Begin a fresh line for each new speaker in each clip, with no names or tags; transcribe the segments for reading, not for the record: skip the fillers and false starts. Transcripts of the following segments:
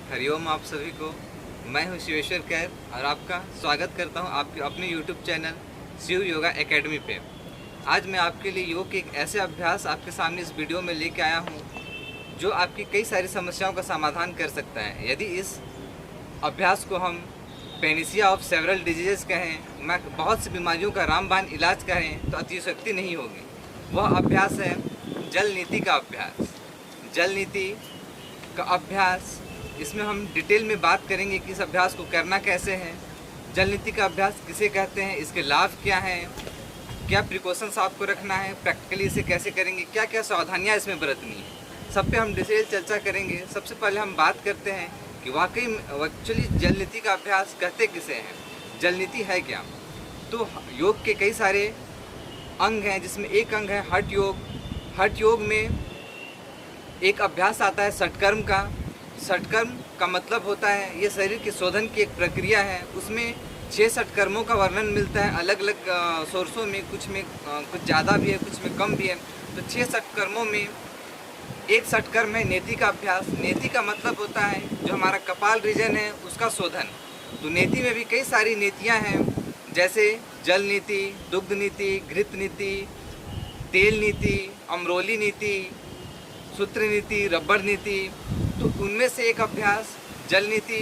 हरिओम आप सभी को। मैं हूं शिवेश्वर कैर और आपका स्वागत करता हूं आपके अपने YouTube channel Shiv yoga academy पे। आज मैं आपके लिए योग के एक ऐसे अभ्यास आपके सामने इस वीडियो में लेके आया हूं जो आपकी कई सारी समस्याओं का समाधान कर सकता है। यदि इस अभ्यास को हम पेनिसिया ऑफ सेवरल डिजीजेस कहें, मैं बहुत सी बीमारियों का रामबाण इलाज कहें तो अतिशयोक्ति नहीं होगी। वह अभ्यास है जल नीति का अभ्यास। जल नीति का अभ्यास, इसमें हम डिटेल में बात करेंगे कि इस अभ्यास को करना कैसे है, जल नीति का अभ्यास किसे कहते हैं, इसके लाभ क्या हैं, क्या प्रिकॉशंस आपको रखना है, प्रैक्टिकली इसे कैसे करेंगे, क्या क्या सावधानियां इसमें बरतनी है, सब पे हम डिटेल चर्चा करेंगे। सबसे पहले हम बात करते हैं कि वाकई एक्चुअली जल नीति का अभ्यास कहते किसे हैं, जल नीति है क्या। तो योग के कई सारे अंग हैं, जिसमें एक अंग है हठ योग। हठ योग में एक अभ्यास आता है षटकर्म का। षटकर्म का मतलब होता है ये शरीर के शोधन की एक प्रक्रिया है। उसमें 6 षटकर्मों का वर्णन मिलता है अलग अलग सोर्सों में, कुछ में कुछ ज़्यादा भी है, कुछ में कम भी है। तो 6 षटकर्मों में एक षटकर्म है नेति का अभ्यास। नेति का मतलब होता है जो हमारा कपाल रीजन है उसका शोधन। तो नेति में भी कई सारी नीतियाँ हैं, जैसे जल नीति, दुग्ध नीति, घृत नीति, तेल नीति, अमरोली नीति, सूत्र नीति, रबड़ नीति। तो उनमें से एक अभ्यास जल नीति,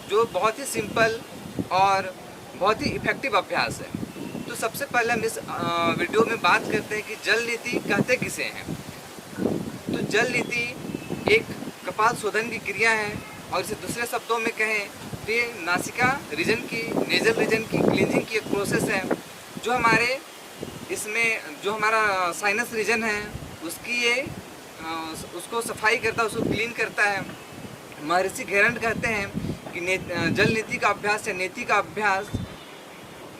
जो बहुत ही सिंपल और बहुत ही इफ़ेक्टिव अभ्यास है। तो सबसे पहले हम इस वीडियो में बात करते हैं कि जल नीति कहते किसे हैं। तो जल नीति एक कपाल शोधन की क्रिया है, और इसे दूसरे शब्दों में कहें तो ये नासिका रीजन की, नेजल रीजन की क्लींजिंग की एक प्रोसेस है, जो हमारे इसमें जो हमारा साइनस रीजन है उसकी ये उसको सफाई करता है, उसको क्लीन करता है। महर्षि घेरंड कहते हैं कि जल नीति का अभ्यास या नेति का अभ्यास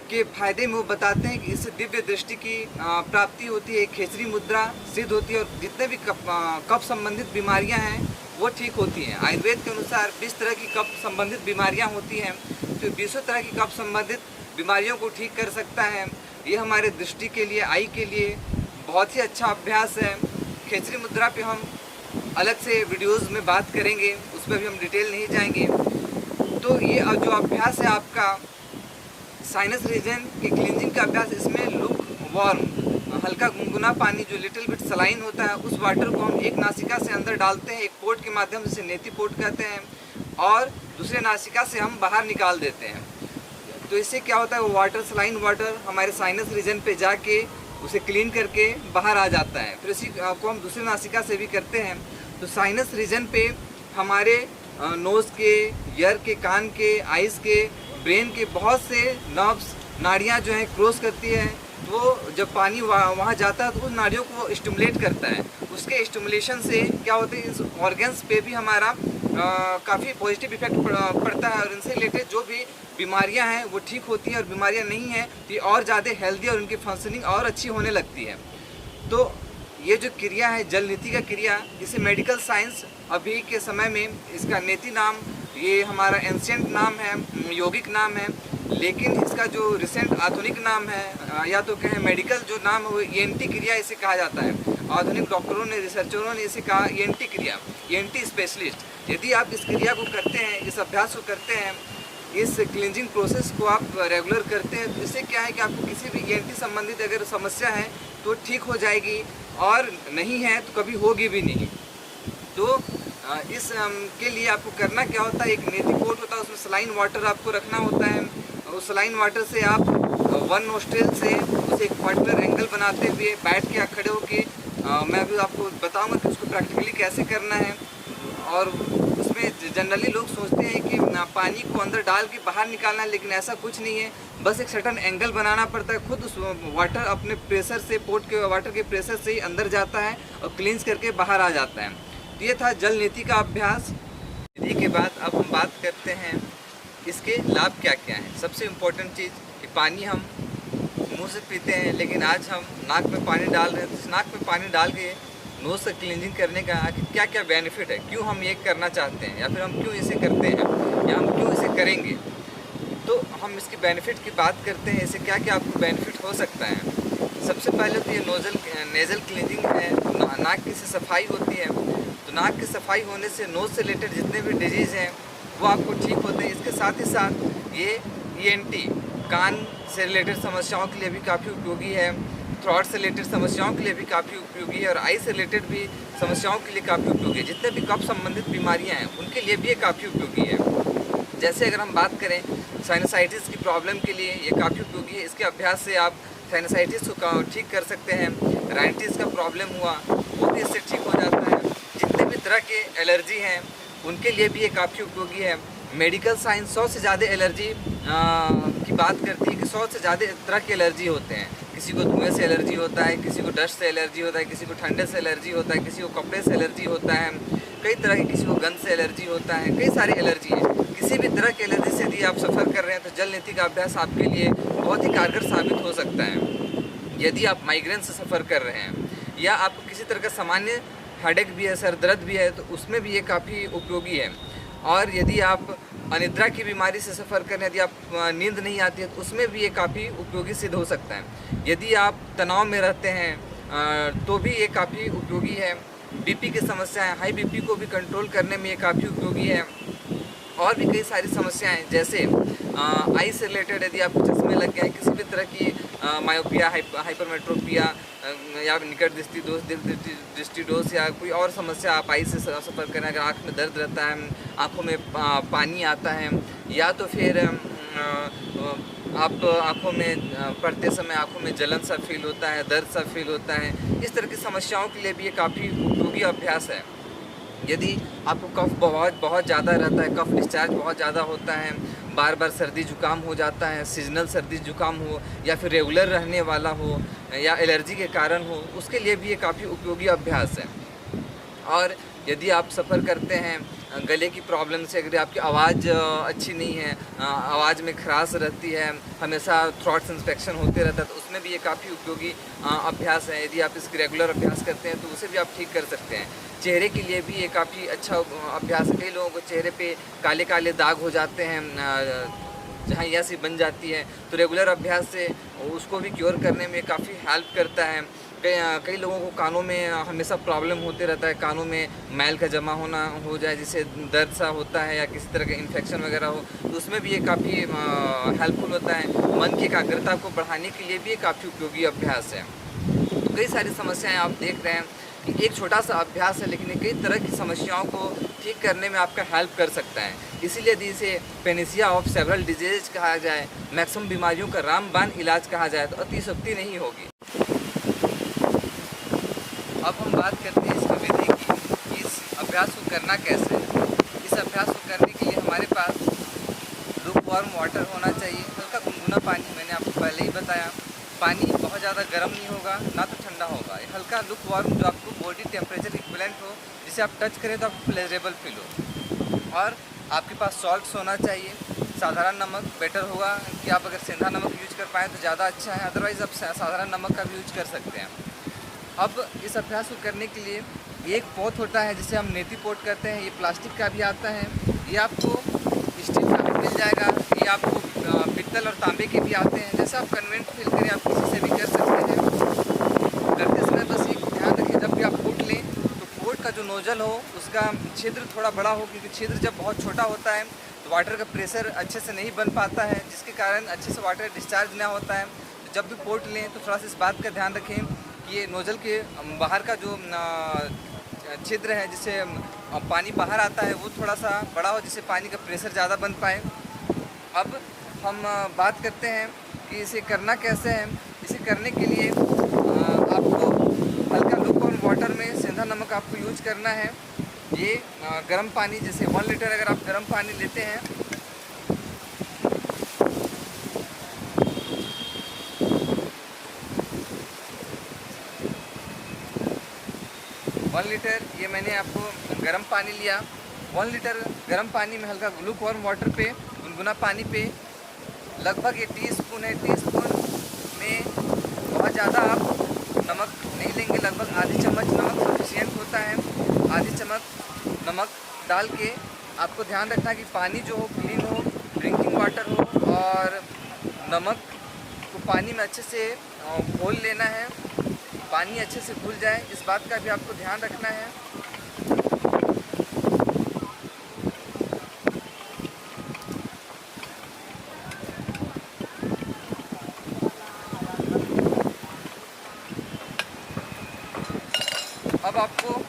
के फायदे में वो बताते हैं कि इससे दिव्य दृष्टि की प्राप्ति होती है, खेचरी मुद्रा सिद्ध होती है, और जितने भी कफ संबंधित बीमारियां हैं वो ठीक होती हैं। आयुर्वेद के अनुसार 20 तरह की कफ संबंधित बीमारियां होती हैं, तो 20 तरह की कफ संबंधित बीमारियों को ठीक कर सकता है। ये हमारे दृष्टि के लिए, आई के लिए बहुत ही अच्छा अभ्यास है। खेचरी मुद्रा पे हम अलग से वीडियोस में बात करेंगे, उस पर भी हम डिटेल नहीं जाएंगे। तो ये जो अभ्यास है आपका साइनस रीजन की क्लींजिंग का अभ्यास, इसमें लुक वार्म, हल्का गुनगुना पानी जो लिटिल बिट सलाइन होता है, उस वाटर को हम एक नासिका से अंदर डालते हैं, एक पोर्ट के माध्यम से नेति पोर्ट कहते हैं, और दूसरे नासिका से हम बाहर निकाल देते हैं। तो इससे क्या होता है, वो वाटर, सलाइन वाटर हमारे साइनस रीजन पे जाके उसे क्लीन करके बाहर आ जाता है। फिर इसी को हम दूसरे नासिका से भी करते हैं। तो साइनस रीजन पे हमारे नोज़ के, ईयर के, कान के, आइज़ के, ब्रेन के बहुत से नर्व्स, नाड़ियाँ जो हैं क्रॉस करती है। तो जब पानी वहाँ जाता है तो उस नाड़ियों को वो स्टिमुलेट करता है। उसके स्टिमुलेशन से क्या होता है, इस ऑर्गन्स पे भी हमारा काफ़ी पॉजिटिव इफेक्ट पड़ता है, और इनसे रिलेटेड जो भी बीमारियां हैं वो ठीक होती हैं, और बीमारियां नहीं हैं तो ये और ज़्यादा हेल्दी और उनकी फंक्शनिंग और अच्छी होने लगती है। तो ये जो क्रिया है जल नीति का क्रिया, इसे मेडिकल साइंस अभी के समय में इसका नेति नाम, ये हमारा एंशिएंट नाम है, यौगिक नाम है, लेकिन इसका जो रिसेंट आधुनिक नाम है, या तो कहें मेडिकल जो नाम है, वो ENT क्रिया इसे कहा जाता है। आधुनिक डॉक्टरों ने, रिसर्चरों ने इसे कहा ENT क्रिया, ENT स्पेशलिस्ट। यदि आप इस क्रिया को करते हैं, इस अभ्यास को करते हैं, इस क्लींजिंग प्रोसेस को आप रेगुलर करते हैं, तो इससे क्या है कि आपको किसी भी ENT संबंधित अगर समस्या है तो ठीक हो जाएगी, और नहीं है तो कभी होगी भी नहीं। तो इस के लिए आपको करना क्या होता है, एक नेति पोर्ट होता है, उसमें सलाइन वाटर आपको रखना होता है। उस सलाइन वाटर से आप वन नोस्ट्रिल से उसे एक पर्टिकुलर एंगल बनाते हुए बैठ के या खड़े होके, मैं अभी आपको बताऊंगा कि उसको प्रैक्टिकली कैसे करना है। और उसमें जनरली लोग सोचते हैं कि पानी को अंदर डाल के बाहर निकालना है, लेकिन ऐसा कुछ नहीं है। बस एक सर्टन एंगल बनाना पड़ता है, खुद उस वाटर अपने प्रेशर से, पोर्ट के वाटर के प्रेशर से ही अंदर जाता है और क्लींस करके बाहर आ जाता है। तो ये था जल नीति का अभ्यास। नीति के बाद अब हम बात करते हैं इसके लाभ क्या क्या हैं। सबसे इम्पोर्टेंट चीज़ कि पानी हम मुँह से पीते हैं, लेकिन आज हम नाक में पानी डाल रहे हैं। तो नाक में पानी डाल के नोज से क्लींजिंग करने का आखिर क्या क्या बेनिफिट है, क्यों हम ये करना चाहते हैं, या फिर हम क्यों इसे करते हैं, या हम क्यों इसे करेंगे। तो हम इसकी बेनिफिट की बात करते हैं, इससे क्या क्या आपको बेनिफिट हो सकता है। सबसे पहले तो ये नेज़ल क्लीनिंग है, नाक की से सफाई होती है। तो तो नाक की सफाई होने से नोज़ से रिलेटेड जितने भी डिजीज़ हैं वो आपको ठीक होते हैं। इसके साथ ही साथ ये ENT कान से रिलेटेड समस्याओं के लिए भी काफ़ी उपयोगी है, थ्रॉट से रिलेटेड समस्याओं के लिए भी काफ़ी उपयोगी है और आई से रिलेटेड भी समस्याओं के लिए काफ़ी उपयोगी है। जितने भी कफ संबंधित बीमारियां हैं उनके लिए भी ये काफ़ी उपयोगी है। जैसे अगर हम बात करें साइनसाइटिस की प्रॉब्लम के लिए ये काफ़ी उपयोगी है। इसके अभ्यास से आप साइनसाइटिस को ठीक कर सकते हैं। राइटिस का प्रॉब्लम हुआ वो भी इससे ठीक हो जाता है। जितने भी तरह के एलर्जी हैं उनके लिए भी ये काफ़ी उपयोगी है। मेडिकल साइंस 100 से ज़्यादा एलर्जी की बात करती है कि 100 से ज़्यादा तरह के एलर्जी होते हैं। किसी को धुएं से एलर्जी होता है, किसी को डस्ट से एलर्जी होता है, किसी को ठंडे से एलर्जी होता है, किसी को कपड़े से एलर्जी होता है, कई तरह की, किसी को गंध से एलर्जी होता है, कई सारी एलर्जी है। किसी भी तरह की एलर्जी से यदि आप सफ़र कर रहे हैं तो जल नीति का अभ्यास आपके लिए बहुत ही कारगर साबित हो सकता है। यदि आप माइग्रेन से सफ़र कर रहे हैं या आपको किसी तरह का सामान्य हेडेक भी है, सर दर्द भी है, तो उसमें भी ये काफ़ी उपयोगी है। और यदि आप अनिद्रा की बीमारी से सफ़र कर रहे हैं, यदि आप नींद नहीं आती है तो उसमें भी ये काफ़ी उपयोगी सिद्ध हो सकता है। यदि आप तनाव में रहते हैं तो भी ये काफ़ी उपयोगी है। बीपी की समस्याएं, हाई बीपी को भी कंट्रोल करने में ये काफ़ी उपयोगी है। और भी कई सारी समस्याएं जैसे आई से रिलेटेड, यदि आपको चश्मे लग गए, किसी भी तरह की मायोपिया, हाइपरमेट्रोपिया या निकट दृष्टि दोष या कोई और समस्या आप आई से सफ़र करें, अगर आँख में दर्द रहता है, आँखों में पानी आता है, या तो फिर आप आँखों में पढ़ते समय आँखों में जलन सा फील होता है, दर्द सा फील होता है, इस तरह की समस्याओं के लिए भी ये काफ़ी उपयोगी अभ्यास है। यदि आपको कफ बहुत ज़्यादा रहता है, कफ डिस्चार्ज बहुत ज़्यादा होता है, बार बार सर्दी जुकाम हो जाता है, सीजनल सर्दी जुकाम हो या फिर रेगुलर रहने वाला हो या एलर्जी के कारण हो, उसके लिए भी ये काफ़ी उपयोगी अभ्यास है। और यदि आप सफ़र करते हैं गले की प्रॉब्लम से, अगर आपकी आवाज़ अच्छी नहीं है, आवाज़ में खराश रहती है, हमेशा थ्रॉट इन्फेक्शन होते रहता है, तो उसमें भी ये काफ़ी उपयोगी अभ्यास है। यदि आप इसकी रेगुलर अभ्यास करते हैं तो उसे भी आप ठीक कर सकते हैं। चेहरे के लिए भी ये काफ़ी अच्छा अभ्यास है। कई लोगों को चेहरे पे काले काले दाग हो जाते हैं, जहाँ सी बन जाती है, तो रेगुलर अभ्यास से उसको भी क्योर करने में काफ़ी हेल्प करता है। कई लोगों को कानों में हमेशा प्रॉब्लम होते रहता है, कानों में मैल का जमा होना हो जाए, जिससे दर्द सा होता है या किसी तरह का इन्फेक्शन वगैरह हो, तो उसमें भी ये काफ़ी हेल्पफुल होता है। मन की एकाग्रता को बढ़ाने के लिए भी ये काफ़ी उपयोगी अभ्यास है। तो कई सारी समस्याएं आप देख रहे हैं कि एक छोटा सा अभ्यास है, लेकिन कई तरह की समस्याओं को ठीक करने में आपका हेल्प कर सकता है। इसीलिए यदि इसे पेनिसिया ऑफ सेवरल डिजीज कहा जाए, मैक्सिमम बीमारियों का रामबाण इलाज कहा जाए, तो अतिशयोक्ति नहीं होगी। अब हम बात करते हैं इसकी विधि की, इस अभ्यास को करना कैसे है। इस अभ्यास को करने के लिए हमारे पास लुकवार्म वाटर होना चाहिए, हल्का गुनगुना पानी। मैंने आपको पहले ही बताया, पानी बहुत ज़्यादा गर्म नहीं होगा ना तो ठंडा होगा, हल्का लुकवार्म जो आपको बॉडी टेम्परेचर इक्विवेलेंट हो, जिसे आप टच करें तो आपको प्लेजरेबल फील हो। और आपके पास सॉल्ट्स होना चाहिए, साधारण नमक बेटर होगा कि आप अगर सेंधा नमक यूज कर पाएँ तो ज़्यादा अच्छा है, अदरवाइज़ आप साधारण नमक का भी यूज कर सकते हैं। अब इस अभ्यास को करने के लिए एक पोत होता है जिसे हम नेति पोट कहते हैं, ये प्लास्टिक का भी आता है, ये आपको स्टील का भी मिल जाएगा, ये आपको पित्तल और तांबे के भी आते हैं। जैसे आप कन्वेंट फील करें आप किसी से भी कर सकते हैं। करते समय बस एक ध्यान रखें, जब भी आप पोट लें तो पोट का जो नोजल हो उसका छिद्र थोड़ा बड़ा हो, क्योंकि छिद्र जब बहुत छोटा होता है तो वाटर का प्रेशर अच्छे से नहीं बन पाता है, जिसके कारण अच्छे से वाटर डिस्चार्ज ना होता है। तो जब भी पोट लें तो थोड़ा सा इस बात का ध्यान रखें कि ये नोजल के बाहर का जो छिद्र है जिससे पानी बाहर आता है वो थोड़ा सा बड़ा हो, जिससे पानी का प्रेशर ज़्यादा बन पाए। अब हम बात करते हैं कि इसे करना कैसे है। इसे करने के लिए आपको हल्का लुकवार्म वाटर में सेंधा नमक आपको यूज करना है। ये गर्म पानी, जैसे 1 लीटर अगर आप गर्म पानी लेते हैं 1 लीटर, ये मैंने आपको गर्म पानी लिया। 1 लीटर गर्म पानी में हल्का लुकवार्म वाटर पे, गुनगुना पानी पे लगभग ये टीस्पून है, टीस्पून में बहुत ज़्यादा आप नमक नहीं लेंगे, लगभग आधी चम्मच नमक सफिशिएंट होता है। आधी चम्मच नमक डाल के आपको ध्यान रखना कि पानी जो हो क्लीन हो, ड्रिंकिंग वाटर हो, और नमक को पानी में अच्छे से घोल लेना है, पानी अच्छे से घुल जाए, इस बात का भी आपको ध्यान रखना है। अब आपको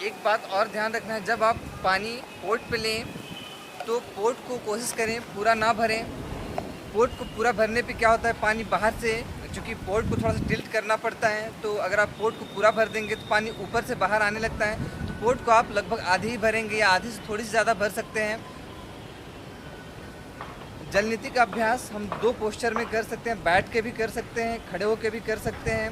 एक बात और ध्यान रखना है, जब आप पानी पोर्ट पे लें तो पोर्ट को कोशिश करें पूरा ना भरें। पोर्ट को पूरा भरने पे क्या होता है, पानी बाहर से, चूँकि पोर्ट को थोड़ा सा टिल्ट करना पड़ता है, तो अगर आप पोर्ट को पूरा भर देंगे तो पानी ऊपर से बाहर आने लगता है। तो पोर्ट को आप लगभग आधी ही भरेंगे या आधी से थोड़ी सी ज़्यादा भर सकते हैं। जल नीति का अभ्यास हम 2 पोस्चर में कर सकते हैं, बैठ के भी कर सकते हैं, खड़े होके भी कर सकते हैं।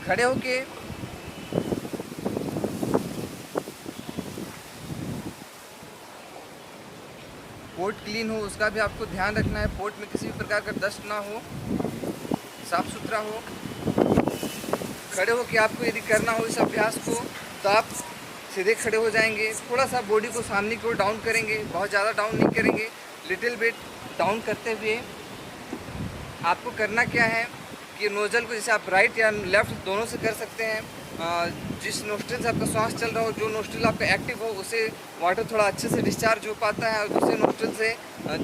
खड़े होके पोर्ट क्लीन हो उसका भी आपको ध्यान रखना है, पोर्ट में किसी भी प्रकार का डस्ट ना हो, साफ सुथरा हो। खड़े होके आपको यदि करना हो इस अभ्यास को तो आप सीधे खड़े हो जाएंगे, थोड़ा सा बॉडी को सामने की ओर डाउन करेंगे, बहुत ज़्यादा डाउन नहीं करेंगे, लिटिल बिट डाउन करते हुए आपको करना क्या है कि नोज़ल को जैसे आप राइट या लेफ़्ट दोनों से कर सकते हैं। जिस नोस्ट्रिल से आपका श्वास चल रहा हो, जो नोस्ट्रिल आपका एक्टिव हो, उससे वाटर थोड़ा अच्छे से डिस्चार्ज हो पाता है, और दूसरे नोस्ट्रिल से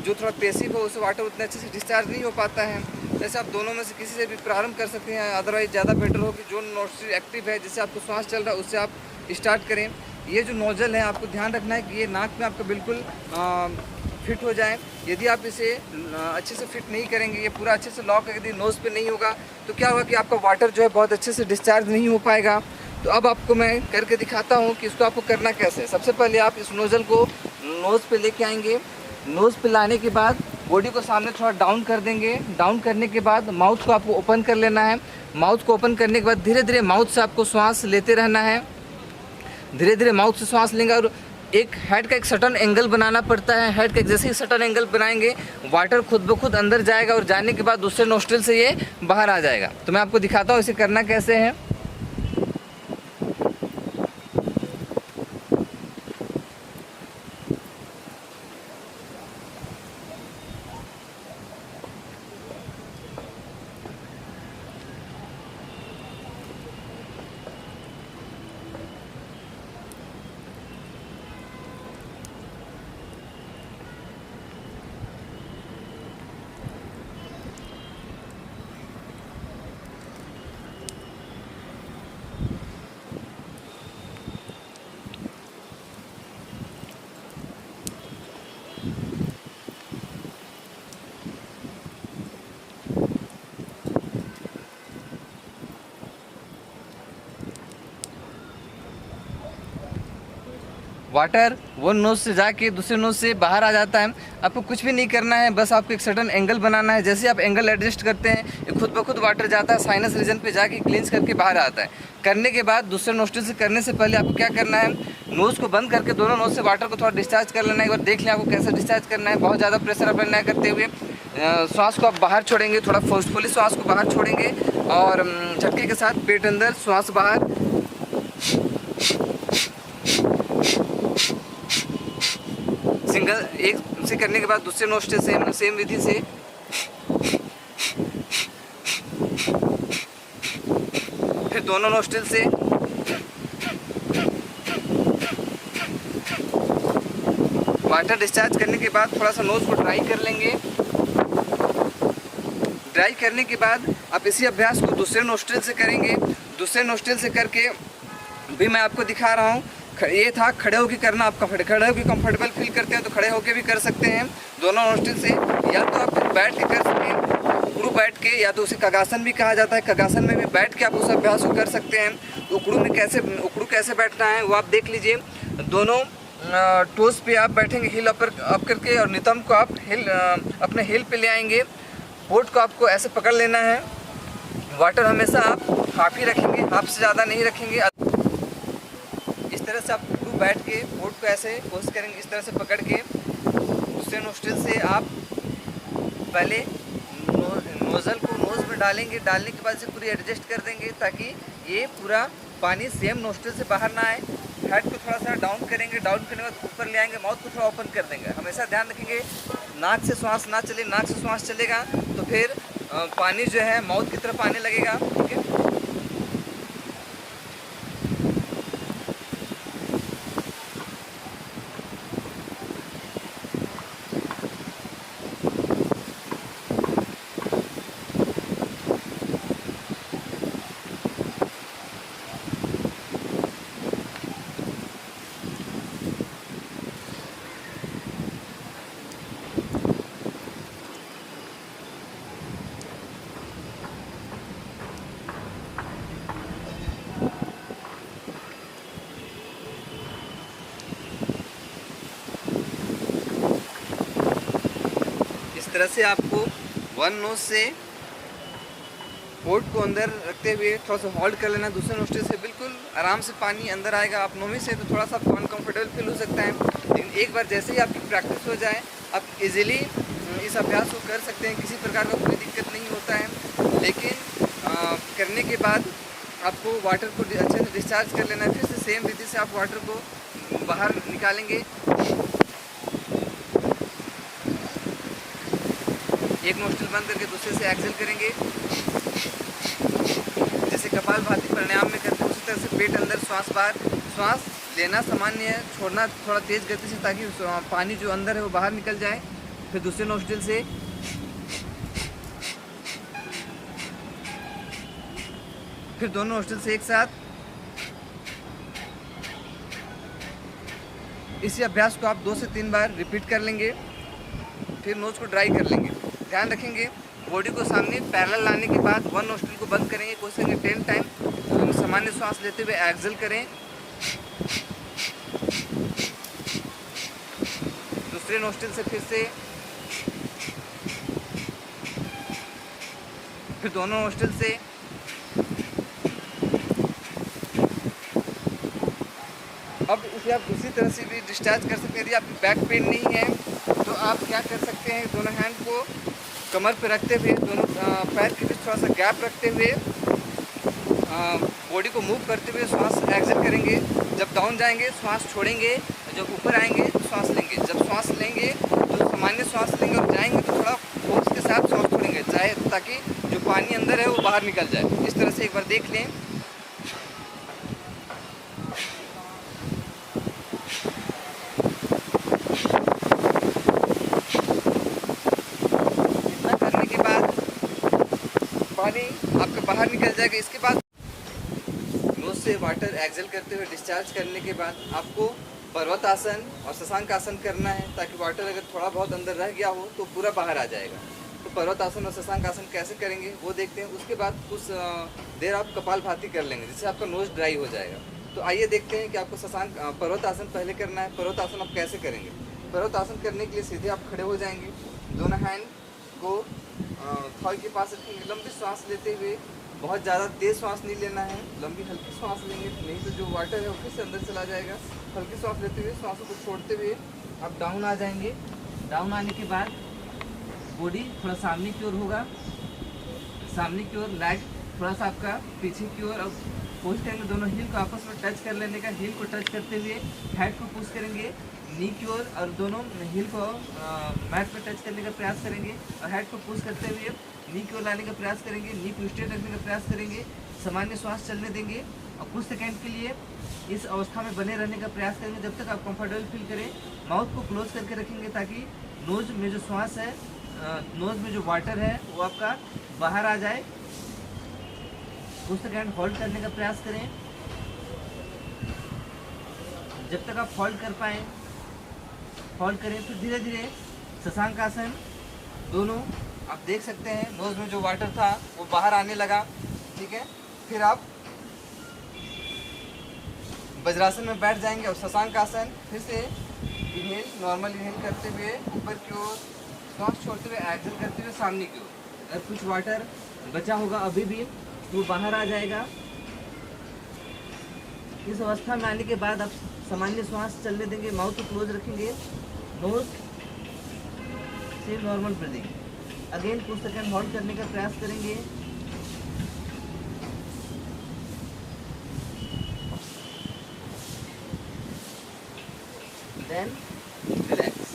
जो थोड़ा पेसिव हो उससे वाटर उतने अच्छे से डिस्चार्ज नहीं हो पाता है। जैसे आप दोनों में से किसी से भी प्रारंभ कर सकते हैं, अदरवाइज ज़्यादा बेटर हो कि जो नोस्ट्रिल एक्टिव है, जिससे आपको श्वास चल रहा है, उससे आप स्टार्ट करें। ये जो नोजल है आपको ध्यान रखना है कि ये नाक में आपका बिल्कुल फिट हो जाए। यदि आप इसे अच्छे से फिट नहीं करेंगे, ये पूरा अच्छे से लॉक यदि नोज़ पे नहीं होगा तो क्या होगा कि आपका वाटर जो है बहुत अच्छे से डिस्चार्ज नहीं हो पाएगा। तो अब आपको मैं करके दिखाता हूँ कि इसको आपको करना कैसे है। सबसे पहले आप इस नोज़ल को नोज़ पे लेके आएंगे, नोज़ पे लाने के बाद बॉडी को सामने थोड़ा डाउन कर देंगे। डाउन करने के बाद माउथ को आपको ओपन कर लेना है। माउथ को ओपन करने के बाद धीरे धीरे माउथ से आपको श्वास लेते रहना है। धीरे धीरे माउथ से श्वास लेंगे और एक हेड का एक सर्टेन एंगल बनाना पड़ता है। हेड का जैसे ही सर्टेन एंगल बनाएंगे वाटर खुद ब खुद अंदर जाएगा और जाने के बाद दूसरे नोस्ट्रिल से ये बाहर आ जाएगा। तो मैं आपको दिखाता हूँ इसे करना कैसे है। वाटर वो नोज से जाके दूसरे नोज से बाहर आ जाता है। आपको कुछ भी नहीं करना है, बस आपको एक सर्टेन एंगल बनाना है। जैसे आप एंगल एडजस्ट करते हैं ये खुद ब खुद वाटर जाता है, साइनस रीजन पे जाके क्लींस करके बाहर आता है। करने के बाद दूसरे नोस्ट्रिल से करने से पहले आपको क्या करना है, नोज़ को बंद करके दोनों नोज से वाटर को थोड़ा डिस्चार्ज कर लेना है। एक बार देख लें आपको कैसे डिस्चार्ज करना है। बहुत ज़्यादा प्रेशर अप्लाई ना करते हुए श्वास को आप बाहर छोड़ेंगे, थोड़ा फोर्सफुली श्वास को बाहर छोड़ेंगे और झटके के साथ पेट अंदर श्वास बाहर। सिंगल एक से करने के बाद दूसरे नोस्ट्रिल से सेम विधि से फिर दोनों नोस्ट्रिल से वाटर डिस्चार्ज करने के बाद थोड़ा सा नोज़ को ड्राई कर लेंगे। ड्राई करने के बाद आप इसी अभ्यास को दूसरे नोस्ट्रिल से करेंगे। दूसरे नोस्ट्रिल से करके भी मैं आपको दिखा रहा हूँ। ये था खड़े होकर करना, आप खड़े होकर कंफर्टेबल फील करते हैं तो खड़े होकर भी कर सकते हैं दोनों नोस्ट्रिल से, या तो आप बैठ के कर सकते हैं, उकड़ू बैठ के, या तो उसे कगासन भी कहा जाता है। कगासन में भी बैठ के आप उस अभ्यास को कर सकते हैं। उकड़ू कैसे बैठना है वो आप देख लीजिए। दोनों टोस पे आप बैठेंगे हिल अप करके, और नितंब को आप अपने हिल पे ले आएंगे। पोर्ट को आपको ऐसे पकड़ लेना है। वाटर हमेशा आप हाफ ही रखेंगे, हाफ से ज़्यादा नहीं रखेंगे। इस तरह से आप उकड़ू बैठ के पोर्ट को ऐसे कोशिश करेंगे, इस तरह से पकड़ के दूसरे नोस्ट्रिल से आप पहले नोज़ल को नोज़ में डालेंगे। डालने के बाद इसे पूरी एडजस्ट कर देंगे ताकि ये पूरा पानी सेम नोस्ट्रिल से बाहर ना आए। हेड को थोड़ा सा डाउन करेंगे, डाउन करने के बाद ऊपर ले आएंगे, माउथ को थोड़ा ओपन कर देंगे। हमेशा ध्यान रखेंगे नाक से श्वास ना चले, नाक से श्वास चलेगा तो फिर पानी जो है माउथ की तरफ आने लगेगा। ठीक है, तरह से आपको वन नोज से पोर्ट को अंदर रखते हुए थोड़ा सा होल्ड कर लेना। दूसरे नोस्ट्रिल से बिल्कुल आराम से पानी अंदर आएगा। आप नोमी से तो थोड़ा सा आपको अनकम्फर्टेबल फील हो सकता है, लेकिन एक बार जैसे ही आपकी प्रैक्टिस हो जाए आप इजीली इस अभ्यास को कर सकते हैं। किसी प्रकार का कोई दिक्कत नहीं होता है। लेकिन करने के बाद आपको वाटर को अच्छे से डिस्चार्ज कर लेना है। फिर से सेम विधि से आप वाटर को बाहर निकालेंगे। एक नोस्ट्रिल बंद करके दूसरे से एक्सेल करेंगे, जैसे कपालभाति प्राणायाम में करते हैं उसी तरह से पेट अंदर श्वास बाहर। श्वास लेना सामान्य है, छोड़ना थोड़ा तेज गति से ताकि पानी जो अंदर है वो बाहर निकल जाए। फिर दूसरे नोस्ट्रिल से फिर दोनों नोस्ट्रिल से एक साथ। इसी अभ्यास को आप 2 से 3 बार रिपीट कर लेंगे। फिर नोज को ड्राई कर लेंगे। ध्यान रखेंगे बॉडी को सामने पैरेलल लाने के बाद वन नोस्ट्रिल को बंद करेंगे। कोशिश करेंगे 10 टाइम सामान्य श्वास लेते हुए एक्सेल करें। दूसरे नोस्ट्रिल से फिर दोनों नोस्ट्रिल से। अब इसे आप दूसरी तरह से भी डिस्चार्ज कर सकते हैं। यदि आपकी बैक पेन नहीं है तो आप क्या कर सकते हैं, दोनों हैंड को कमर पे रखते हुए, दोनों पैर के बीच थोड़ा सा गैप रखते हुए बॉडी को मूव करते हुए श्वास एक्सेल करेंगे। जब डाउन जाएंगे श्वास छोड़ेंगे, जब ऊपर आएंगे श्वास लेंगे। जब श्वास लेंगे तो सामान्य श्वास लेंगे और जाएंगे तो थोड़ा फोर्स के साथ श्वास छोड़ेंगे, चाहे ताकि जो पानी अंदर है वो बाहर निकल जाए। इस तरह से एक बार देख लें। पानी आपका बाहर निकल जाएगा। इसके बाद नोज से वाटर एक्सेल करते हुए डिस्चार्ज करने के बाद आपको पर्वत आसन और शशांक आसन करना है, ताकि वाटर अगर थोड़ा बहुत अंदर रह गया हो तो पूरा बाहर आ जाएगा। तो पर्वत आसन और शशांक आसन कैसे करेंगे वो देखते हैं। उसके बाद कुछ देर आप कपालभाति कर लेंगे, जिससे आपका नोज ड्राई हो जाएगा। तो आइए देखते हैं कि आपको पर्वत आसन पहले करना है। पर्वत आसन आप कैसे करेंगे। पर्वत आसन करने के लिए सीधे आप खड़े हो जाएंगे। दोनों हैंड को थॉय के पास रखेंगे। लंबी सांस लेते हुए, बहुत ज़्यादा तेज़ सांस नहीं लेना है, लंबी हल्की सांस लेंगे, नहीं तो जो वाटर है वो फिर से अंदर चला जाएगा। हल्की सांस लेते हुए सांसों को छोड़ते हुए आप डाउन आ जाएंगे। डाउन आने के बाद बॉडी थोड़ा सामने की ओर होगा, सामने की ओर लेग थोड़ा सा आपका पीछे की ओर। और कोशिश करेंगे दोनों हील को आपस में टच कर लेने का। हील को टच करते हुए हेड को पुश करेंगे नी की ओर और दोनों हील को मैट पर टच करने का प्रयास करेंगे और हेड को पुश करते हुए नी की ओर लाने का प्रयास करेंगे। नी को स्ट्रेट रखने का प्रयास करेंगे। सामान्य श्वास चलने देंगे और कुछ सेकंड के लिए इस अवस्था में बने रहने का प्रयास करेंगे जब तक आप कंफर्टेबल फील करें। माउथ को क्लोज करके रखेंगे ताकि नोज में जो श्वास है, नोज में जो वाटर है वो आपका बाहर आ जाए। कुछ सेकंड होल्ड करने का प्रयास करें जब तक आप होल्ड कर पाएँ। होल्ड करें, फिर धीरे धीरे शशांक आसन। दोनों आप देख सकते हैं नोज में जो वाटर था वो बाहर आने लगा। ठीक है, फिर आप वज्रासन में बैठ जाएंगे और शशांक आसन। फिर से इनहेल, नॉर्मल इनहेल करते हुए ऊपर की ओर, सांस छोड़ते हुए एक्सेल करते हुए सामने की ओर। अगर कुछ वाटर बचा होगा अभी भी वो बाहर आ जाएगा। इस अवस्था में आने के बाद आप सामान्य श्वास चलने देंगे। माउथ को क्लोज रखेंगे। नोज से नॉर्मल ब्रीदिंग। अगेन कुछ सेकंड होल्ड करने का प्रयास करेंगे। Then relax.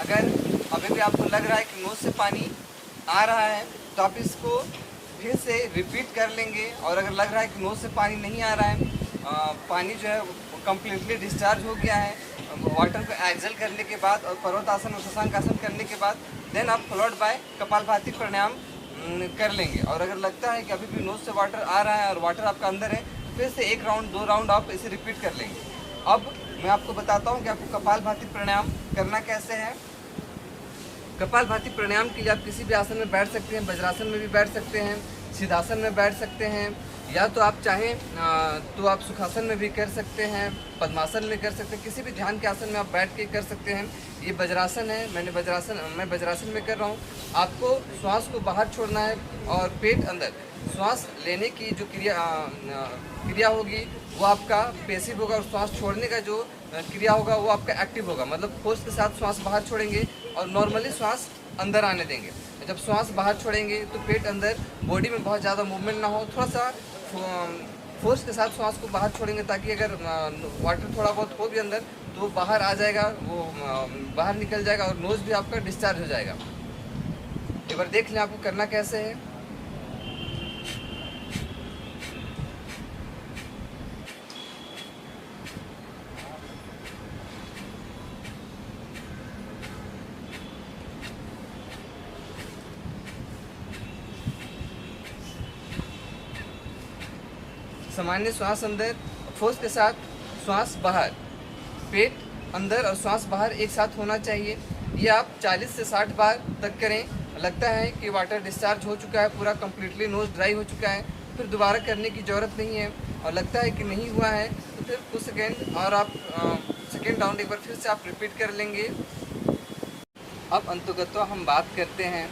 अगर अभी भी आपको लग रहा है कि नोज से पानी आ रहा है तो आप इसको फिर से रिपीट कर लेंगे। और अगर लग रहा है कि नोज से पानी नहीं आ रहा है, पानी जो है कम्प्लीटली डिस्चार्ज हो गया है, वाटर को एक्सेल करने के बाद और पर्वतासन और शशांक आसन करने के बाद देन आप फॉलोड बाय कपालभाति प्राणायाम कर लेंगे। और अगर लगता है कि अभी भी नोज से वाटर आ रहा है और वाटर आपका अंदर है, फिर से 1 राउंड 2 राउंड आप इसे रिपीट कर लेंगे। अब मैं आपको बताता हूँ कि आपको कपालभाति प्राणायाम करना कैसे है। कपालभाति प्राणायाम के लिए आप किसी भी आसन में बैठ सकते हैं। वज्रासन में भी बैठ सकते हैं, सिद्धासन में बैठ सकते हैं, या तो आप चाहें तो आप सुखासन में भी कर सकते हैं, पद्मासन में कर सकते हैं, किसी भी ध्यान के आसन में आप बैठ के कर सकते हैं। ये वज्रासन है, मैं वज्रासन में कर रहा हूँ। आपको श्वास को बाहर छोड़ना है और पेट अंदर। श्वास लेने की जो क्रिया होगी वो आपका पैसिव होगा, और श्वास छोड़ने का जो क्रिया होगा वो आपका एक्टिव होगा। मतलब फोर्स के साथ श्वास बाहर छोड़ेंगे और नॉर्मली श्वास अंदर आने देंगे। जब श्वास बाहर छोड़ेंगे तो पेट अंदर, बॉडी में बहुत ज़्यादा मूवमेंट ना हो, थोड़ा सा फोर्स के साथ श्वास को बाहर छोड़ेंगे, ताकि अगर वाटर थोड़ा बहुत हो भी अंदर तो वो बाहर आ जाएगा, वो बाहर निकल जाएगा और नोज़ भी आपका डिस्चार्ज हो जाएगा। एक बार देख लें आपको करना कैसे है। सामान्य श्वास अंदर, फोर्स के साथ श्वास बाहर, पेट अंदर और श्वास बाहर एक साथ होना चाहिए। ये आप 40 से 60 बार तक करें। लगता है कि वाटर डिस्चार्ज हो चुका है, पूरा कंप्लीटली नोज ड्राई हो चुका है, फिर दोबारा करने की ज़रूरत नहीं है। और लगता है कि नहीं हुआ है तो फिर कुछ सेकेंड और आप सेकेंड राउंड एक बार फिर से आप रिपीट कर लेंगे। अब अंततः हम बात करते हैं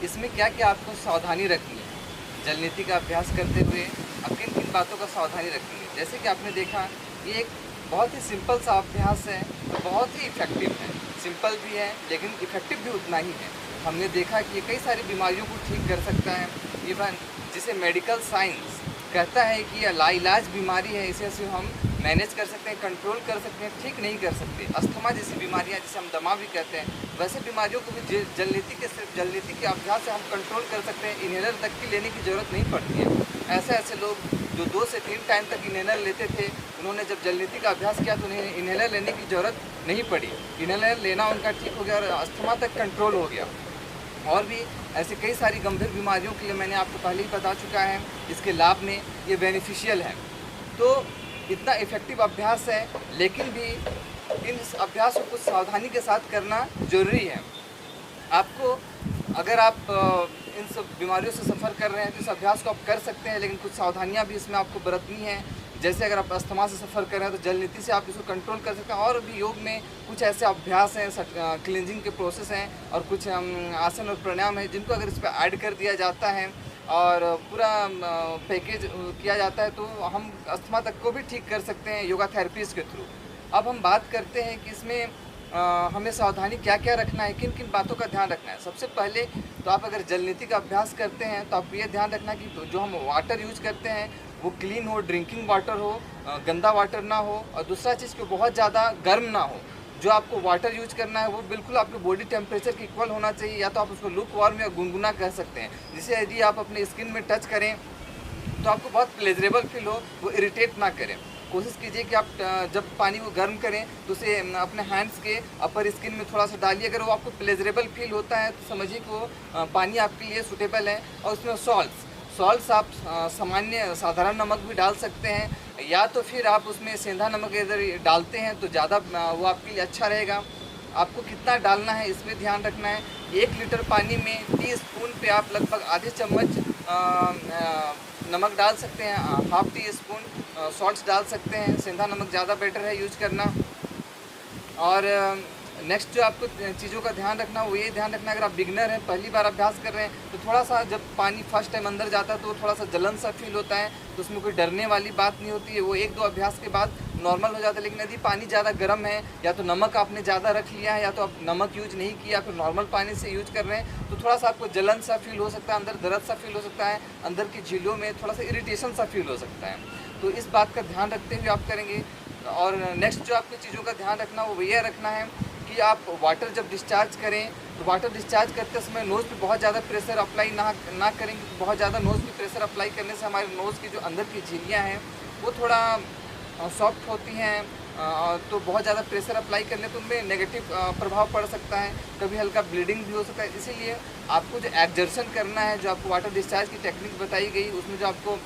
इसमें क्या क्या आपको सावधानी रखनी है। जल नीति का अभ्यास करते हुए आप किन किन बातों का सावधानी रखनी है। जैसे कि आपने देखा, ये एक बहुत ही सिंपल सा अभ्यास है और बहुत ही इफ़ेक्टिव है। सिंपल भी है लेकिन इफ़ेक्टिव भी उतना ही है। हमने देखा कि ये कई सारी बीमारियों को ठीक कर सकता है। इवन जिसे मेडिकल साइंस कहता है कि ये लाइलाज बीमारी है, इसे हम मैनेज कर सकते हैं, कंट्रोल कर सकते हैं, ठीक नहीं कर सकते। अस्थमा जैसी बीमारियां जिसे हम दमा भी कहते हैं, वैसे बीमारियों को भी जल नीति के अभ्यास से हम कंट्रोल कर सकते हैं। इन्हेलर तक की लेने की ज़रूरत नहीं पड़ती है। ऐसे लोग जो 2 से 3 टाइम तक इन्हेलर लेते थे, उन्होंने जब जल नीति का अभ्यास किया तो उन्हें इन्हेलर लेने की ज़रूरत नहीं पड़ी। इन्हेलर लेना उनका ठीक हो गया और अस्थमा तक कंट्रोल हो गया। और भी ऐसे कई सारी गंभीर बीमारियों के लिए मैंने आपको पहले ही बता चुका है, इसके लाभ में ये बेनिफिशियल है। तो इतना इफ़ेक्टिव अभ्यास है, लेकिन भी इन अभ्यास को कुछ सावधानी के साथ करना ज़रूरी है। आपको अगर आप इन सब बीमारियों से सफ़र कर रहे हैं तो इस अभ्यास को आप कर सकते हैं, लेकिन कुछ सावधानियां भी इसमें आपको बरतनी है। जैसे अगर आप अस्थमा से सफ़र कर रहे हैं तो जल नीति से आप इसको कंट्रोल कर सकते हैं। और भी योग में कुछ ऐसे अभ्यास हैं, क्लींजिंग के प्रोसेस हैं और कुछ आसन और प्राणायाम हैं, जिनको अगर इस पर ऐड कर दिया जाता है और पूरा पैकेज किया जाता है तो हम अस्थमा तक को भी ठीक कर सकते हैं योगा थेरेपीज़ के थ्रू। अब हम बात करते हैं कि इसमें हमें सावधानी क्या क्या रखना है, किन किन बातों का ध्यान रखना है। सबसे पहले तो आप अगर जल नीति का अभ्यास करते हैं तो आपको ये ध्यान रखना है कि जो हम वाटर यूज करते हैं वो क्लीन हो, ड्रिंकिंग वाटर हो, गंदा वाटर ना हो। और दूसरा चीज़ कि बहुत ज़्यादा गर्म ना हो। जो आपको वाटर यूज करना है वो बिल्कुल आपके बॉडी टेम्परेचर के इक्वल होना चाहिए, या तो आप उसको लुक वार्म या गुनगुना कह सकते हैं। जिसे यदि आप अपने स्किन में टच करें तो आपको बहुत प्लेजरेबल फील हो, वो इरिटेट ना करें। कोशिश कीजिए कि आप जब पानी को गर्म करें तो उसे अपने हैंड्स के अपर स्किन में थोड़ा सा डालिए। अगर वो आपको प्लेजरेबल फील होता है तो समझिए कि वो पानी आपके लिए सूटेबल है। और उसमें सॉल्ट्स आप साधारण नमक भी डाल सकते हैं, या तो फिर आप उसमें सेंधा नमक इधर डालते हैं तो ज़्यादा वो आपके लिए अच्छा रहेगा। आपको कितना डालना है इसमें ध्यान रखना है। 1 लीटर पानी में टीस्पून पे आप लगभग आधे चम्मच नमक डाल सकते हैं, हाफ टी स्पून सॉल्ट्स डाल सकते हैं। सेंधा नमक ज़्यादा बेटर है यूज करना। और नेक्स्ट जो आपको चीज़ों का ध्यान रखना वो ये ध्यान रखना, अगर आप बिगनर हैं, पहली बार अभ्यास कर रहे हैं, तो थोड़ा सा जब पानी फर्स्ट टाइम अंदर जाता है तो थोड़ा सा जलन सा फील होता है, तो उसमें कोई डरने वाली बात नहीं होती है। वो 1-2 अभ्यास के बाद नॉर्मल हो जाता है। लेकिन यदि पानी ज़्यादा गर्म है, या तो नमक आपने ज़्यादा रख लिया है, या तो आप नमक यूज नहीं किया, फिर नॉर्मल पानी से यूज कर रहे हैं, तो थोड़ा सा आपको जलन सा फील हो सकता है, अंदर दर्द सा फील हो सकता है, अंदर की झीलों में थोड़ा सा इरिटेशन सा फील हो सकता है। तो इस बात का ध्यान रखते हुए आप करेंगे। और नेक्स्ट जो आपकी चीज़ों का ध्यान रखना वो यह रखना है कि आप वाटर जब डिस्चार्ज करें तो वाटर डिस्चार्ज करते समय नोज़ पे बहुत ज़्यादा प्रेशर अप्लाई ना करें। बहुत ज़्यादा नोज़ पे प्रेशर अप्लाई करने से हमारे नोज़ की जो अंदर की झिल्लियाँ हैं वो थोड़ा सॉफ्ट होती हैं, तो बहुत ज़्यादा प्रेशर अप्लाई करने पर उनमें नेगेटिव प्रभाव पड़ सकता है, कभी हल्का ब्लीडिंग भी हो सकता है। इसीलिए आपको जो एक्सर्शन करना है, जो आपको वाटर डिस्चार्ज की टेक्निक बताई गई उसमें जो आपको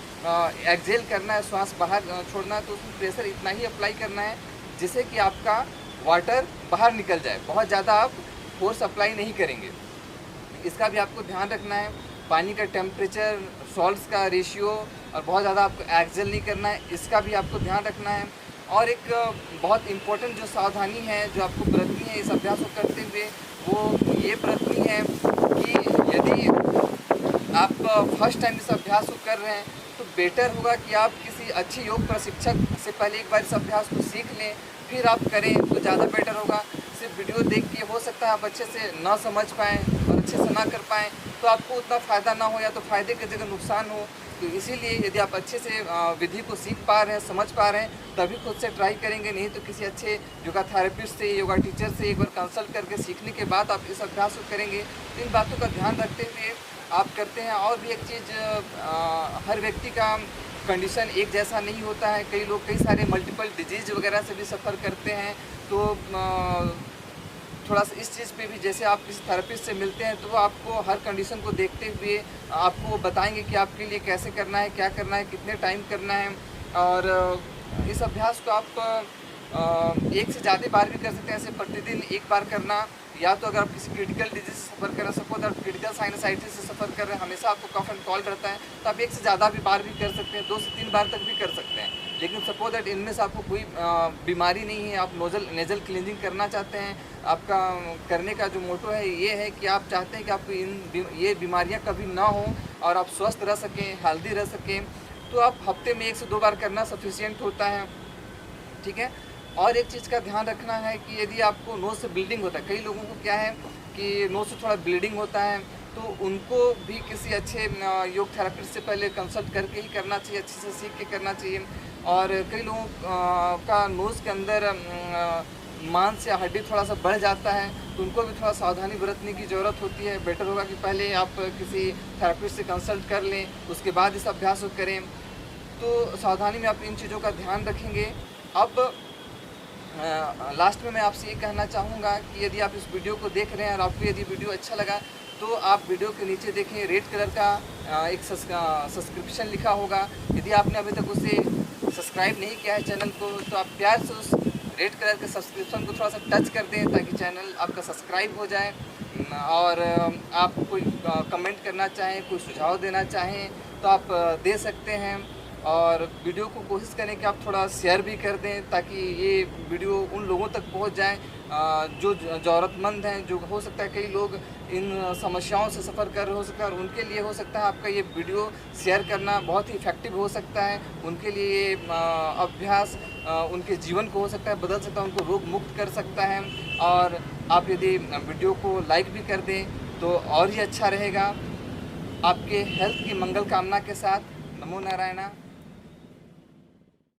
एक्सहेल करना है, श्वास बाहर छोड़ना है, तो उसमें प्रेशर इतना ही अप्लाई करना है जिससे कि आपका वाटर बाहर निकल जाए। बहुत ज़्यादा आप फोर्स अप्लाई नहीं करेंगे। इसका भी आपको ध्यान रखना है। पानी का टेम्परेचर, सॉल्ट्स का रेशियो,
और बहुत ज़्यादा आपको एक्सेल नहीं करना है, इसका भी आपको ध्यान रखना है। और एक बहुत इम्पोर्टेंट जो सावधानी है जो आपको बरतनी है इस अभ्यास को करते हुए, वो ये बरतनी है कि यदि आप फर्स्ट टाइम इस अभ्यास को कर रहे हैं तो बेटर होगा कि आप किसी अच्छे योग प्रशिक्षक से पहले एक बार इस अभ्यास को सीख लें, फिर आप करें तो ज़्यादा बेटर होगा। सिर्फ वीडियो देख के हो सकता है आप अच्छे से ना समझ पाएँ और अच्छे से ना कर पाएँ, तो आपको उतना फ़ायदा ना हो या तो फ़ायदे की जगह नुकसान हो। तो इसीलिए यदि आप अच्छे से विधि को सीख पा रहे हैं, समझ पा रहे हैं, तभी खुद से ट्राई करेंगे, नहीं तो किसी अच्छे योगा थेरेपिस्ट से, योगा टीचर से एक बार कंसल्ट करके सीखने के बाद आप इस अभ्यास को करेंगे। तो इन बातों का ध्यान रखते हुए आप करते हैं। और भी एक चीज़, हर व्यक्ति का कंडीशन एक जैसा नहीं होता है। कई लोग कई सारे मल्टीपल डिजीज़ वगैरह से भी सफ़र करते हैं, तो थोड़ा सा इस चीज़ पे भी, जैसे आप किसी थेरेपिस्ट से मिलते हैं तो वो आपको हर कंडीशन को देखते हुए आपको बताएंगे कि आपके लिए कैसे करना है, क्या करना है, कितने टाइम करना है। और इस अभ्यास को आप एक से ज़्यादा बार भी कर सकते हैं। ऐसे प्रतिदिन एक बार करना, या तो अगर आप किसी क्रिटिकल डिजीज से सफ़र कर रहे हैं, सपोज आप क्रिटिकल साइनसाइटिस से सफ़र कर रहे हैं, हमेशा आपको कफ एंड कॉल रहता है, तो आप एक से ज़्यादा भी बार भी कर सकते हैं, 2 से 3 बार तक भी कर सकते हैं। लेकिन सपोज दैट इनमें से आपको कोई बीमारी नहीं है, आप नेज़ल क्लींजिंग करना चाहते हैं, आपका करने का जो मोटो है ये है कि आप चाहते हैं कि आपको ये बीमारियाँ कभी ना हो और आप स्वस्थ रह सकें, हेल्दी रह सकें, तो आप हफ्ते में 1 से 2 बार करना सफिशिएंट होता है। ठीक है। और एक चीज़ का ध्यान रखना है कि यदि आपको नोज़ से ब्लीडिंग होता है, कई लोगों को क्या है कि नोज़ से थोड़ा ब्लीडिंग होता है, तो उनको भी किसी अच्छे योग थेरेपिस्ट से पहले कंसल्ट करके ही करना चाहिए, अच्छे से सीख के करना चाहिए। और कई लोगों का नोज़ के अंदर मांस या हड्डी थोड़ा सा बढ़ जाता है, तो उनको भी थोड़ा सावधानी बरतने की ज़रूरत होती है। बेटर होगा कि पहले आप किसी थेरेपिस्ट से कंसल्ट कर लें, उसके बाद इस अभ्यास को करें। तो सावधानी में आप इन चीज़ों का ध्यान रखेंगे। अब लास्ट में मैं आपसे ये कहना चाहूँगा कि यदि आप इस वीडियो को देख रहे हैं और आपको यदि वीडियो अच्छा लगा, तो आप वीडियो के नीचे देखें रेड कलर का एक सब्सक्रिप्शन लिखा होगा। यदि आपने अभी तक उसे सब्सक्राइब नहीं किया है चैनल को, तो आप प्यार से उस रेड कलर के सब्सक्रिप्शन को थोड़ा सा टच कर दें, ताकि चैनल आपका सब्सक्राइब हो जाए। और आप कोई कमेंट करना चाहें, कोई सुझाव देना चाहें तो आप दे सकते हैं। और वीडियो को कोशिश करें कि आप थोड़ा शेयर भी कर दें, ताकि ये वीडियो उन लोगों तक पहुंच जाए जो ज़रूरतमंद हैं। जो हो सकता है कई लोग इन समस्याओं से सफ़र कर रहे हो सकता है, और उनके लिए हो सकता है आपका ये वीडियो शेयर करना बहुत ही इफ़ेक्टिव हो सकता है। उनके लिए ये अभ्यास उनके जीवन को हो सकता है बदल सकता है, उनको रोग मुक्त कर सकता है। और आप यदि वीडियो को लाइक भी कर दें तो और ही अच्छा रहेगा। आपके हेल्थ की मंगल कामना के साथ, नमो नारायण।